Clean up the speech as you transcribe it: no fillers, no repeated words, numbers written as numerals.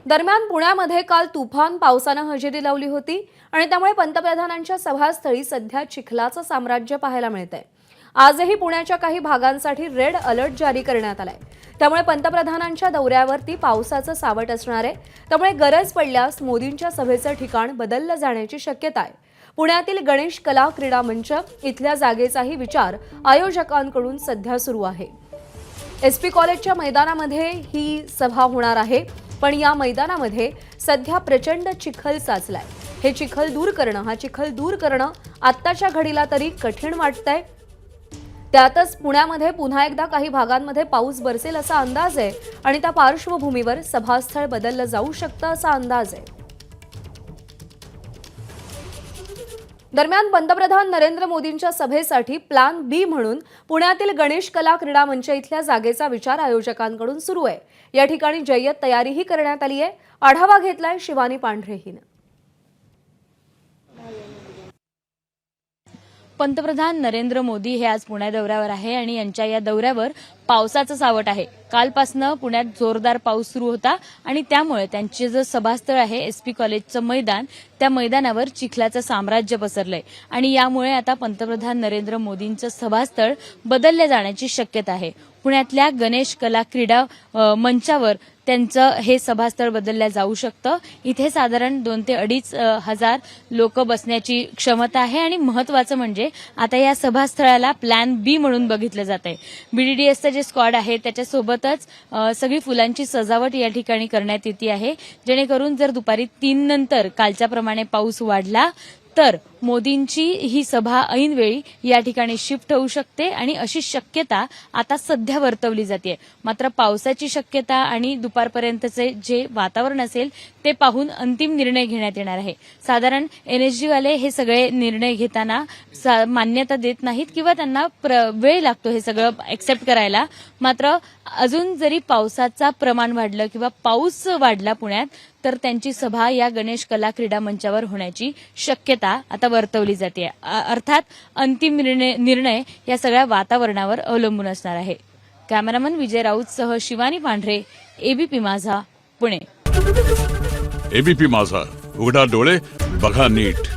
दरम्यान पुण्यामध्ये काल तुफान पावसानं हजेरी लावली होती आणि त्यामुळे पंतप्रधानांच्या सभास्थळी सध्या चिखलाचं साम्राज्य पाहायला मिळतंय। आजही पुण्याच्या काही भागांसाठी रेड अलर्ट जारी करण्यात आलाय। त्यामुळे पंतप्रधानांच्या दौऱ्यावरती पावसाचं सावट असणार आहे। त्यामुळे गरज पडल्यास मोदींच्या सभेचं ठिकाण बदललं जाण्याची शक्यता आहे। पुण्यातील गणेश कला क्रीडा मंच इथल्या जागेचाही विचार आयोजकांकडून सध्या सुरू आहे। एसपी कॉलेजच्या मैदानामध्ये ही सभा होणार आहे, पण या मैदानामध्ये सध्या प्रचंड चिखल साचलाय। हे चिखल दूर करणं आत्ताच्या घडीला तरी कठीण वाटतंय। त्यातच पुण्यामध्ये पुन्हा एकदा काही भागांमध्ये पाऊस बरसेल असा अंदाज आहे आणि त्या पार्श्वभूमीवर सभास्थळ बदललं जाऊ शकतं असा अंदाज आहे। दरम्यान पंतप्रधान नरेंद्र मोदींच्या सभेसाठी प्लॅन बी म्हणून पुण्यातील गणेश कला क्रीडा मंच इथल्या जागेचा विचार आयोजकांकडून सुरू आहे। या ठिकाणी जय्यत तयारीही करण्यात आली आहे। आढावा घेतलाय शिवानी पांढरे हिने। पंतप्रधान नरेंद्र मोदी हे आज पुणे दौऱ्यावर आहे आणि यांच्या या दौऱ्यावर पावसाचं सावट आहे। कालपासनं पुण्यात जोरदार पाऊस सुरू होता आणि त्यामुळे त्यांचे जे सभास्थळ आहे एसपी कॉलेजचं मैदान, त्या मैदानावर चिखलाचं साम्राज्य पसरलंय आणि यामुळे आता पंतप्रधान नरेंद्र मोदींचं सभास्थळ बदलले जाण्याची शक्यता आहे। पुण्यातल्या गणेश कला क्रीडा मंचावर त्यांचं हे सभास्थळ बदललं जाऊ शकतं। इथे साधारण 2 ते 2.5 हजार लोक बसण्याची क्षमता आहे आणि महत्त्वाचं म्हणजे आता या सभास्थळाला प्लॅन बी म्हणून बघितलं जात आहे। बीडीडीएसचं जे स्क्वॉड आहे त्याच्यासोबतच सगळी फुलांची सजावट या ठिकाणी करण्यात येते आहे, जेणेकरून जर दुपारी 3 नंतर कालच्याप्रमाणे पाऊस वाढला तर मोदींची ही सभा ऐनवेळी या ठिकाणी शिफ्ट होऊ शकते आणि अशी शक्यता आता सध्या वर्तवली जाते। मात्र पावसाची शक्यता आणि दुपारपर्यंतचे जे वातावरण असेल ते पाहून अंतिम निर्णय घेण्यात येणार आहे। साधारण एनएसजी वाले हे सगळे निर्णय घेताना मान्यता देत नाहीत किंवा त्यांना वेळ लागतो हे सगळं एक्सेप्ट करायला। मात्र अजून जरी पावसाचा प्रमाण वाढलं किंवा पाऊस वाढला पुण्यात तर त्यांची सभा या गणेश कला क्रीडा मंचावर होण्याची शक्यता आता वर्तवली जाते। अर्थात अंतिम निर्णय या सगळ्या वातावरणावर अवलंबून असणार आहे। कॅमेरामन विजय राऊतसह शिवानी पांढरे, एबीपी माझा, पुणे। एबीपी माझा, उघडा डोळे बघा नीट।